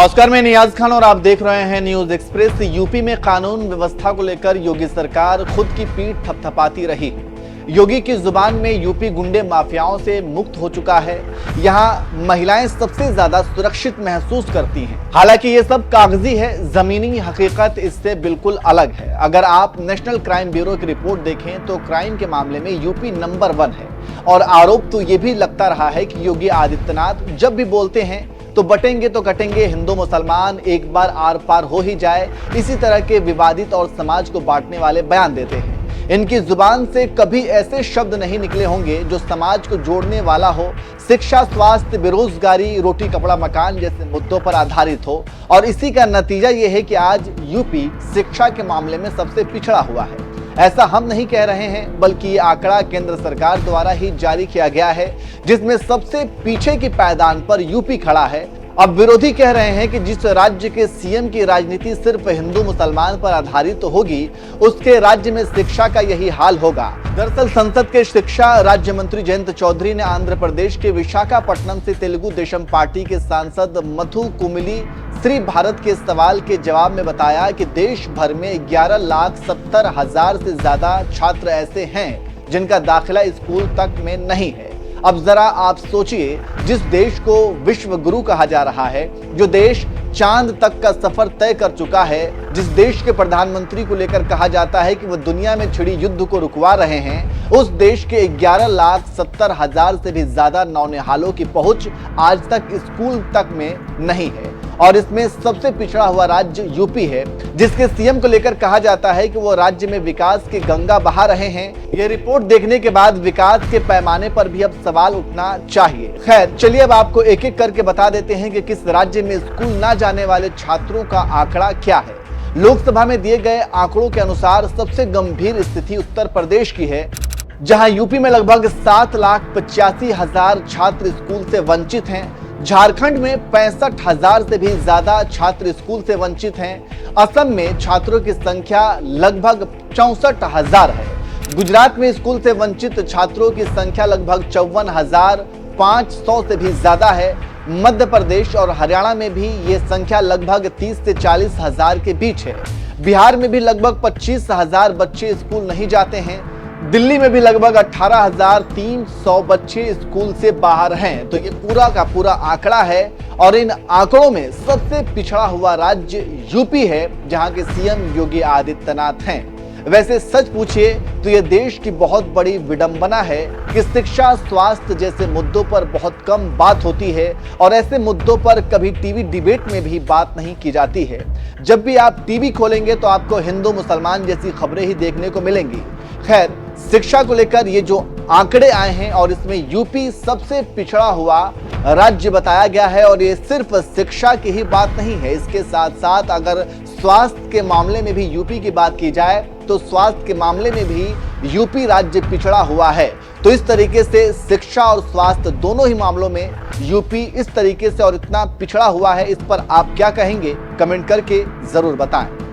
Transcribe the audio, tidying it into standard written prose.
नमस्कार, मैं नियाज खान और आप देख रहे हैं न्यूज एक्सप्रेस। यूपी में कानून व्यवस्था को लेकर योगी सरकार खुद की पीठ थपथपाती रही। योगी की जुबान में यूपी गुंडे माफियाओं से मुक्त हो चुका है। यहाँ महिलाएं सबसे ज्यादा सुरक्षित महसूस करती हैं। हालांकि ये सब कागजी है, जमीनी हकीकत इससे बिल्कुल अलग है। अगर आप नेशनल क्राइम ब्यूरो की रिपोर्ट देखें तो क्राइम के मामले में यूपी नंबर 1 है। और आरोप तो ये भी लगता रहा है कि योगी आदित्यनाथ जब भी बोलते हैं तो बटेंगे तो कटेंगे, हिंदू मुसलमान एक बार आर पार हो ही जाए, इसी तरह के विवादित और समाज को बांटने वाले बयान देते हैं। इनकी जुबान से कभी ऐसे शब्द नहीं निकले होंगे जो समाज को जोड़ने वाला हो, शिक्षा, स्वास्थ्य, बेरोजगारी, रोटी कपड़ा मकान जैसे मुद्दों पर आधारित हो। और इसी का नतीजा ये है कि आज यूपी शिक्षा के मामले में सबसे पिछड़ा हुआ है। ऐसा हम नहीं कह रहे हैं, बल्कि ये आंकड़ा केंद्र सरकार द्वारा ही जारी किया गया है, जिसमें सबसे पीछे की पायदान पर यूपी खड़ा है। अब विरोधी कह रहे हैं कि जिस राज्य के सीएम की राजनीति सिर्फ हिंदू मुसलमान पर आधारित तो होगी, उसके राज्य में शिक्षा का यही हाल होगा। दरअसल संसद के शिक्षा राज्य मंत्री जयंत चौधरी ने आंध्र प्रदेश के विशाखापट्टनम से तेलुगु देशम पार्टी के सांसद मधु कुमिली श्री भारत के सवाल के जवाब में बताया कि देश भर में 11,70,000 से ज्यादा छात्र ऐसे हैं जिनका दाखिला स्कूल तक में नहीं है। अब जरा आप सोचिए, जिस देश को विश्व गुरु कहा जा रहा है, जो देश चांद तक का सफर तय कर चुका है, जिस देश के प्रधानमंत्री को लेकर कहा जाता है कि वह दुनिया में छिड़ी युद्ध को रुकवा रहे हैं, उस देश के 11,70,000 से भी ज्यादा नौनिहालों की पहुंच आज तक स्कूल तक में नहीं है। और इसमें सबसे पिछड़ा हुआ राज्य यूपी है, जिसके सीएम को लेकर कहा जाता है कि वो राज्य में विकास की गंगा बहा रहे हैं। ये रिपोर्ट देखने के बाद विकास के पैमाने पर भी अब सवाल उठना चाहिए। खैर, चलिए अब आपको एक एक करके बता देते हैं कि किस राज्य में स्कूल ना जाने वाले छात्रों का आंकड़ा क्या है। लोकसभा में दिए गए आंकड़ों के अनुसार सबसे गंभीर स्थिति उत्तर प्रदेश की है, जहां यूपी में लगभग 7,85,000 छात्र स्कूल से वंचित हैं। झारखंड में 65,000 से भी ज्यादा छात्र स्कूल से वंचित हैं। असम में छात्रों की संख्या लगभग 64,000 है। गुजरात में स्कूल से वंचित छात्रों की संख्या लगभग 54,500 से भी ज्यादा है। मध्य प्रदेश और हरियाणा में भी ये संख्या लगभग 30 से 40,000 के बीच है। बिहार में भी लगभग 25,000 बच्चे स्कूल नहीं जाते हैं। दिल्ली में भी लगभग 18,300 बच्चे स्कूल से बाहर हैं। तो ये पूरा का पूरा आंकड़ा है और इन आंकड़ों में सबसे पिछड़ा हुआ राज्य यूपी है, जहां के सीएम योगी आदित्यनाथ हैं। वैसे सच पूछिए तो ये देश की बहुत बड़ी विडंबना है कि शिक्षा, स्वास्थ्य जैसे मुद्दों पर बहुत कम बात होती है और ऐसे मुद्दों पर कभी टीवी डिबेट में भी बात नहीं की जाती है। जब भी आप टीवी खोलेंगे तो आपको हिंदू मुसलमान जैसी खबरें ही देखने को मिलेंगी। खैर, शिक्षा को लेकर ये जो आंकड़े आए हैं और इसमें यूपी सबसे पिछड़ा हुआ राज्य बताया गया है। और ये सिर्फ शिक्षा की ही बात नहीं है, इसके साथ साथ अगर स्वास्थ्य के मामले में भी यूपी की बात की जाए तो स्वास्थ्य के मामले में भी यूपी राज्य पिछड़ा हुआ है। तो इस तरीके से शिक्षा और स्वास्थ्य दोनों ही मामलों में यूपी इस तरीके से और इतना पिछड़ा हुआ है, इस पर आप क्या कहेंगे? कमेंट करके जरूर बताएं।